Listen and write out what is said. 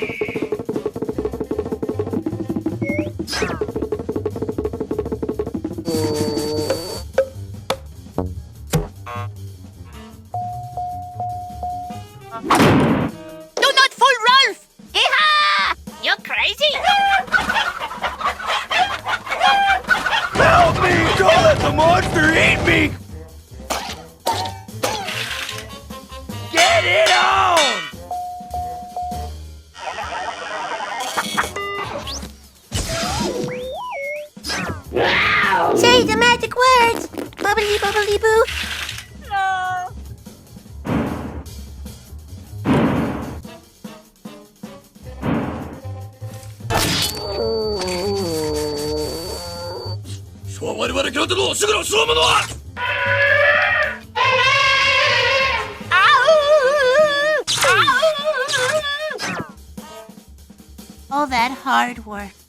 Do not fool Ralph! Hee-haw! You're crazy! Help me! Don't let the monster eat me! Get it on! Say the magic words! Bubbly, bubbly, boo! All that hard work.